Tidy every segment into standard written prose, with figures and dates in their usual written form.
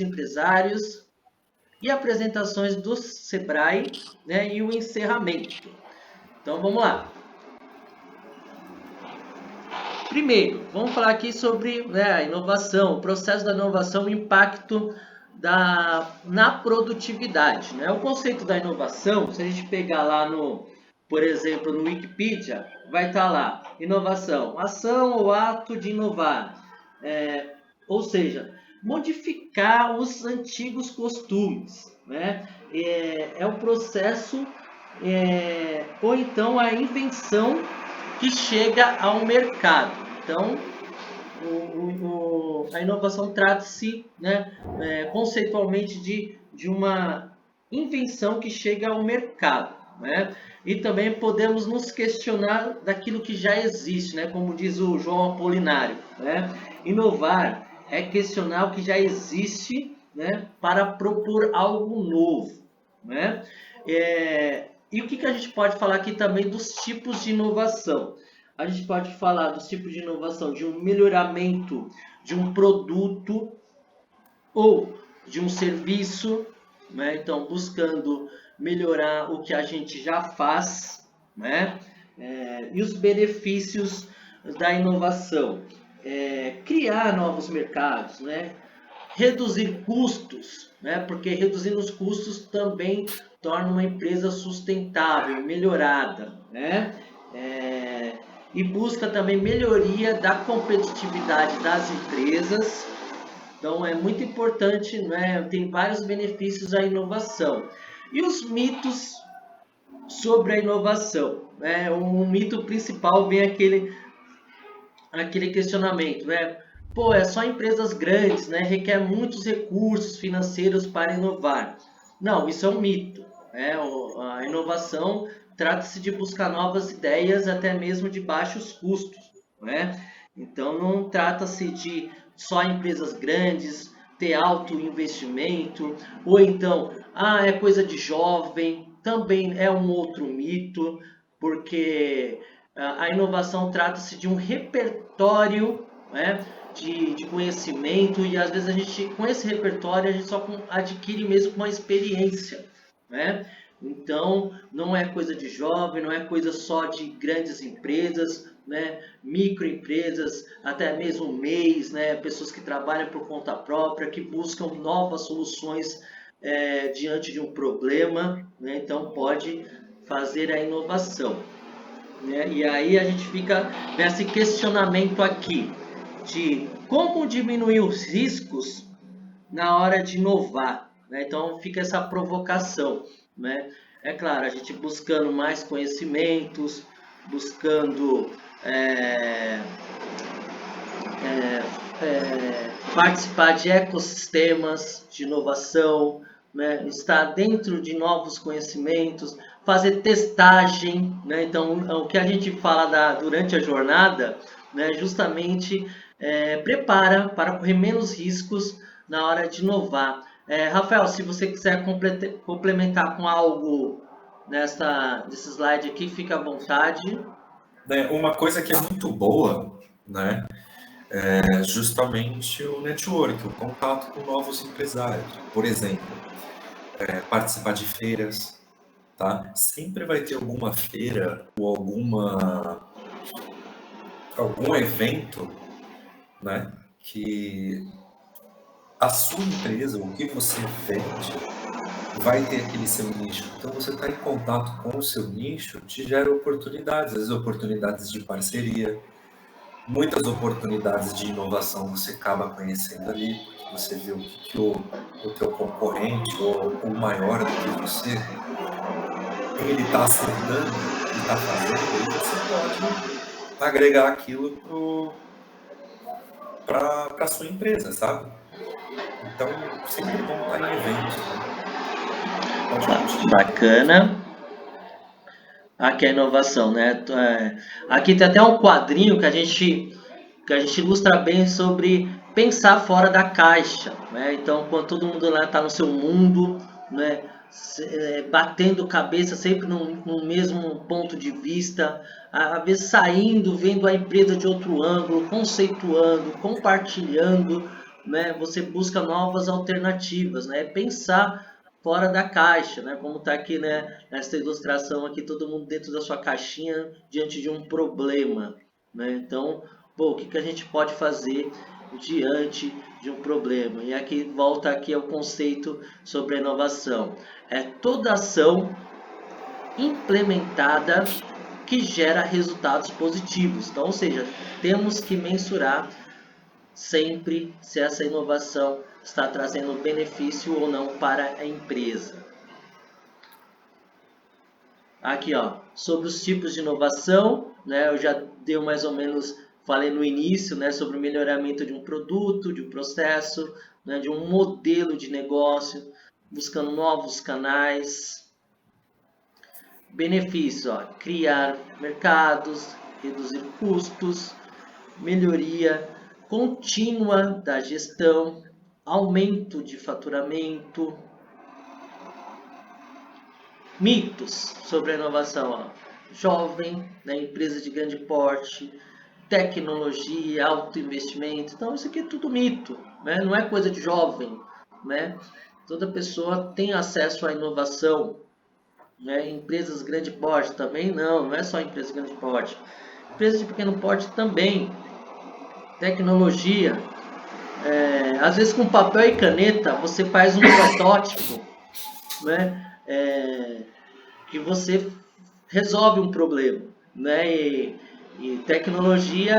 empresários e apresentações do Sebrae, né, e o encerramento. Então vamos lá. Primeiro, vamos falar aqui sobre, né, a inovação, o processo da inovação, o impacto na produtividade. Né? O conceito da inovação, se a gente pegar lá por exemplo, no Wikipedia, vai estar lá, inovação, ação ou ato de inovar. Ou seja, modificar os antigos costumes. Né? É o processo, ou então a invenção que chega ao mercado. Então, a inovação trata-se, né, conceitualmente de uma invenção que chega ao mercado. Né? E também podemos nos questionar daquilo que já existe, né? Como diz o João Apolinário. Né? Inovar é questionar o que já existe, né, para propor algo novo. Né? E o que a gente pode falar aqui também dos tipos de inovação? A gente pode falar dos tipos de inovação, de um melhoramento de um produto ou de um serviço, né? Então, buscando melhorar o que a gente já faz, né? E os benefícios da inovação. Criar novos mercados, né? Reduzir custos, né? Porque reduzindo os custos também torna uma empresa sustentável, melhorada, né? E busca também melhoria da competitividade das empresas. Então é muito importante, né? Tem vários benefícios a inovação. E os mitos sobre a inovação, né? O mito principal vem aquele questionamento, né? Pô, é só empresas grandes, né? Requer muitos recursos financeiros para inovar. Não, isso é um mito. Né? A inovação trata-se de buscar novas ideias, até mesmo de baixos custos. Né? Então, não trata-se de só empresas grandes, ter alto investimento, ou então, é coisa de jovem. Também é um outro mito, porque a inovação trata-se de um repertório, né, de conhecimento, e às vezes a gente, com esse repertório, a gente só adquire mesmo com a experiência. Né? Então, não é coisa de jovem, não é coisa só de grandes empresas, né? Microempresas, até mesmo MEIs, né? Pessoas que trabalham por conta própria, que buscam novas soluções diante de um problema. Né? Então, pode fazer a inovação. Né? E aí a gente fica nesse questionamento aqui de como diminuir os riscos na hora de inovar. Né? Então fica essa provocação. Né? É claro, a gente buscando mais conhecimentos, buscando participar de ecossistemas de inovação, né? Estar dentro de novos conhecimentos, fazer testagem. Né? Então, o que a gente fala durante a jornada, né, justamente prepara para correr menos riscos na hora de inovar. Rafael, se você quiser complementar com algo desse slide aqui, fica à vontade. Uma coisa que é muito boa, né, é justamente o network, o contato com novos empresários. Por exemplo, participar de feiras, tá? Sempre vai ter alguma feira ou algum evento, né, que a sua empresa, o que você vende, vai ter aquele seu nicho. Então, você está em contato com o seu nicho, te gera oportunidades, às vezes oportunidades de parceria, muitas oportunidades de inovação você acaba conhecendo ali, porque você vê o que o teu concorrente ou o maior do que você, ele está acertando, ele está fazendo, e você pode agregar aquilo para a sua empresa, sabe? Então, sempre bom estar em eventos. Né? Bacana. Aqui é a inovação, né? Aqui tem até um quadrinho que a gente ilustra bem sobre pensar fora da caixa, né? Então, quando todo mundo lá está no seu mundo, né, batendo cabeça sempre no mesmo ponto de vista, às vezes saindo, vendo a empresa de outro ângulo, conceituando, compartilhando, né, você busca novas alternativas, né, pensar fora da caixa, né, como está aqui, né, nessa ilustração aqui, todo mundo dentro da sua caixinha diante de um problema, né, então, pô, o que, que a gente pode fazer diante de um problema? E aqui volta aqui ao conceito sobre a inovação. É toda ação implementada que gera resultados positivos. Então, ou seja, temos que mensurar sempre se essa inovação está trazendo benefício ou não para a empresa. Aqui, ó, sobre os tipos de inovação, né, eu já dei mais ou menos, falei no início, né, sobre o melhoramento de um produto, de um processo, né, de um modelo de negócio, buscando novos canais. Benefício, ó, criar mercados, reduzir custos, melhoria contínua da gestão, aumento de faturamento. Mitos sobre a inovação, ó. Jovem, né, empresa de grande porte, tecnologia, alto investimento. Então isso aqui é tudo mito, né? Não é coisa de jovem, né? Toda pessoa tem acesso à inovação, né? Empresas de grande porte também não é só empresa de grande porte. Empresas de pequeno porte também. Tecnologia, às vezes com papel e caneta você faz um protótipo, né? Que você resolve um problema, né? E tecnologia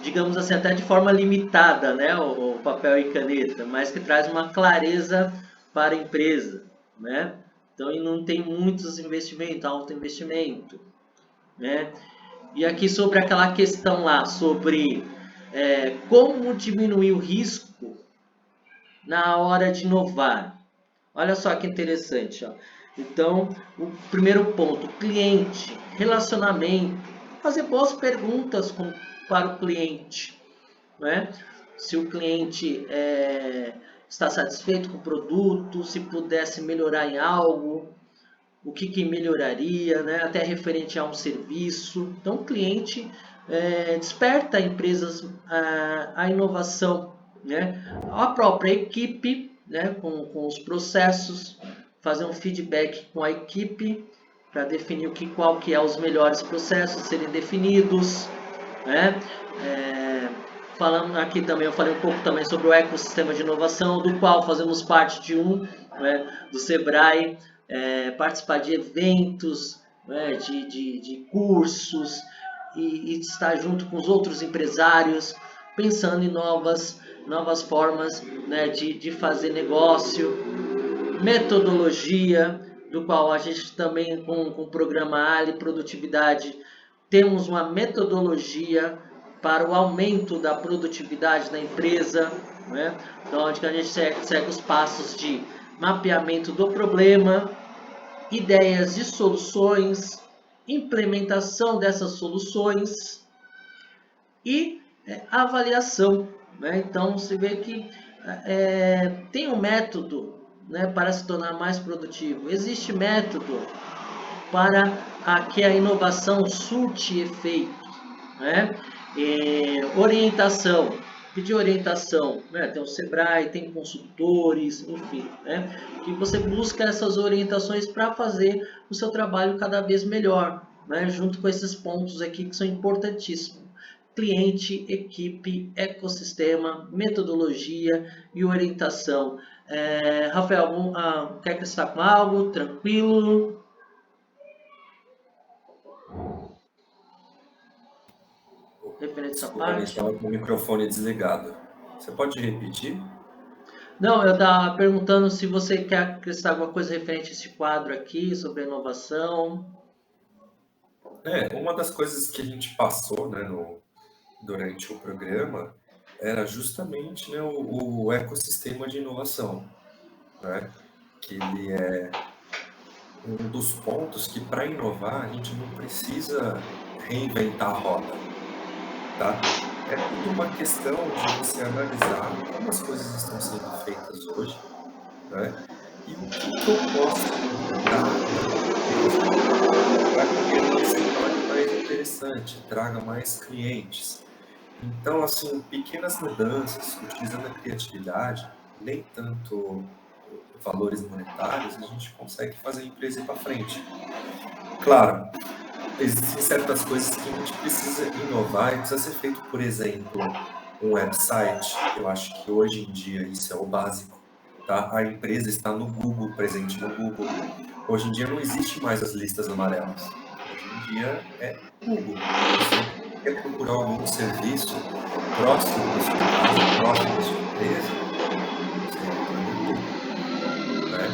digamos assim, até de forma limitada, né? O papel e caneta, mas que traz uma clareza para a empresa, né? Então, e não tem muitos investimentos, alto investimento, né? E aqui sobre aquela questão lá, sobre como diminuir o risco na hora de inovar. Olha só que interessante, ó. Então, o primeiro ponto, cliente, relacionamento, fazer boas perguntas para o cliente, né? Se o cliente está satisfeito com o produto, se pudesse melhorar em algo, o que melhoraria, né? Até referente a um serviço. Então, o cliente desperta empresas a inovação, né? A própria equipe, né? com os processos, fazer um feedback com a equipe para definir qual que é os melhores processos a serem definidos, né? Falando aqui também, eu falei um pouco também sobre o ecossistema de inovação, do qual fazemos parte de né, do Sebrae, participar de eventos, né, de cursos e estar junto com os outros empresários, pensando em novas formas, né, de fazer negócio, metodologia, do qual a gente também com o programa Ali Produtividade temos uma metodologia para o aumento da produtividade da empresa, né? Então, onde a gente segue os passos de mapeamento do problema, ideias de soluções, implementação dessas soluções e avaliação, né? Então, você vê que tem um método, né, para se tornar mais produtivo. Existe método para que a inovação surte efeito, né? Orientação, pedir orientação, né? Tem o Sebrae, tem consultores, enfim, né? Que você busca essas orientações para fazer o seu trabalho cada vez melhor, né? Junto com esses pontos aqui que são importantíssimos: cliente, equipe, ecossistema, metodologia e orientação. Rafael, quer acrescentar com algo? Tranquilo? Referente a essa Desculpa, parte? estava com o microfone desligado. Você pode repetir? Não, eu estava perguntando se você quer acrescentar alguma coisa referente a esse quadro aqui, sobre a inovação. Uma das coisas que a gente passou, né, durante o programa era justamente, né, o ecossistema de inovação, né? Que ele é um dos pontos que, para inovar, a gente não precisa reinventar a roda, tá? É tudo uma questão de você analisar como as coisas estão sendo feitas hoje, né? E o que eu posso mudar para que ele se torne mais interessante, traga mais clientes. Então, assim, pequenas mudanças, utilizando a criatividade, nem tanto valores monetários, a gente consegue fazer a empresa ir para frente. Claro, existem certas coisas que a gente precisa inovar e precisa ser feito, por exemplo, um website. Eu acho que hoje em dia isso é o básico, tá? A empresa está no Google, presente no Google. Hoje em dia não existe mais as listas amarelas. Hoje em dia é Google. Você quer procurar algum serviço próximo da sua casa, próximo da sua empresa, você entra no Google, né?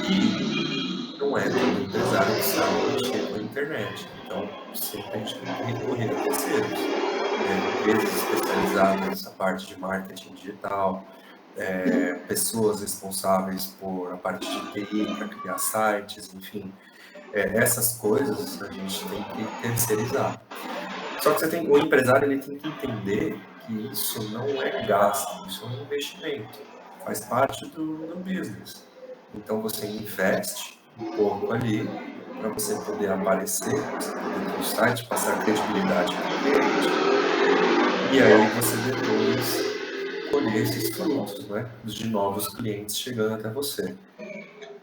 E não é todo empresário que sabe mexer com a internet. Então, sempre a gente tem que recorrer a terceiros, empresas especializadas nessa parte de marketing digital, pessoas responsáveis por a parte de TI para criar sites, enfim. Essas coisas a gente tem que terceirizar. Só que o empresário ele tem que entender que isso não é gasto, isso é um investimento, faz parte do business. Então você investe um pouco ali para você poder aparecer, para você poder ter um site, passar credibilidade para o cliente, e aí você depois colher esses frutos, né, de novos clientes chegando até você.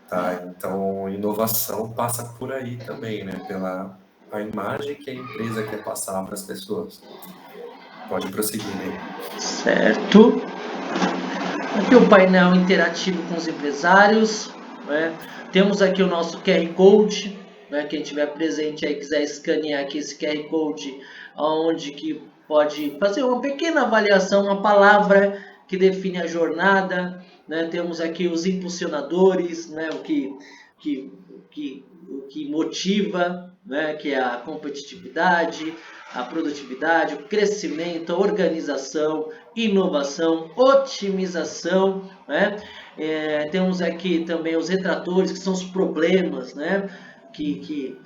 Tá? Então, inovação passa por aí também, né, pela a imagem que a empresa quer passar para as pessoas. Pode prosseguir, Ney. Certo. Aqui o painel interativo com os empresários, né? Temos aqui o nosso QR Code, né? Quem tiver presente aí quiser escanear aqui esse QR Code, onde que pode fazer uma pequena avaliação, uma palavra que define a jornada, né? Temos aqui os impulsionadores, né? O que motiva, né? Que é a competitividade, a produtividade, o crescimento, a organização, inovação, otimização, né? Temos aqui também os retratores, que são os problemas, né? Que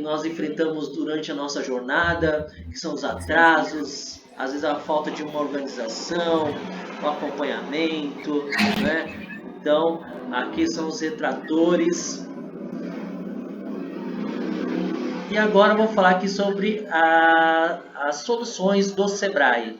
nós enfrentamos durante a nossa jornada, que são os atrasos, às vezes a falta de uma organização, o acompanhamento, né? Então, aqui são os retratores. E agora eu vou falar aqui sobre as soluções do Sebrae.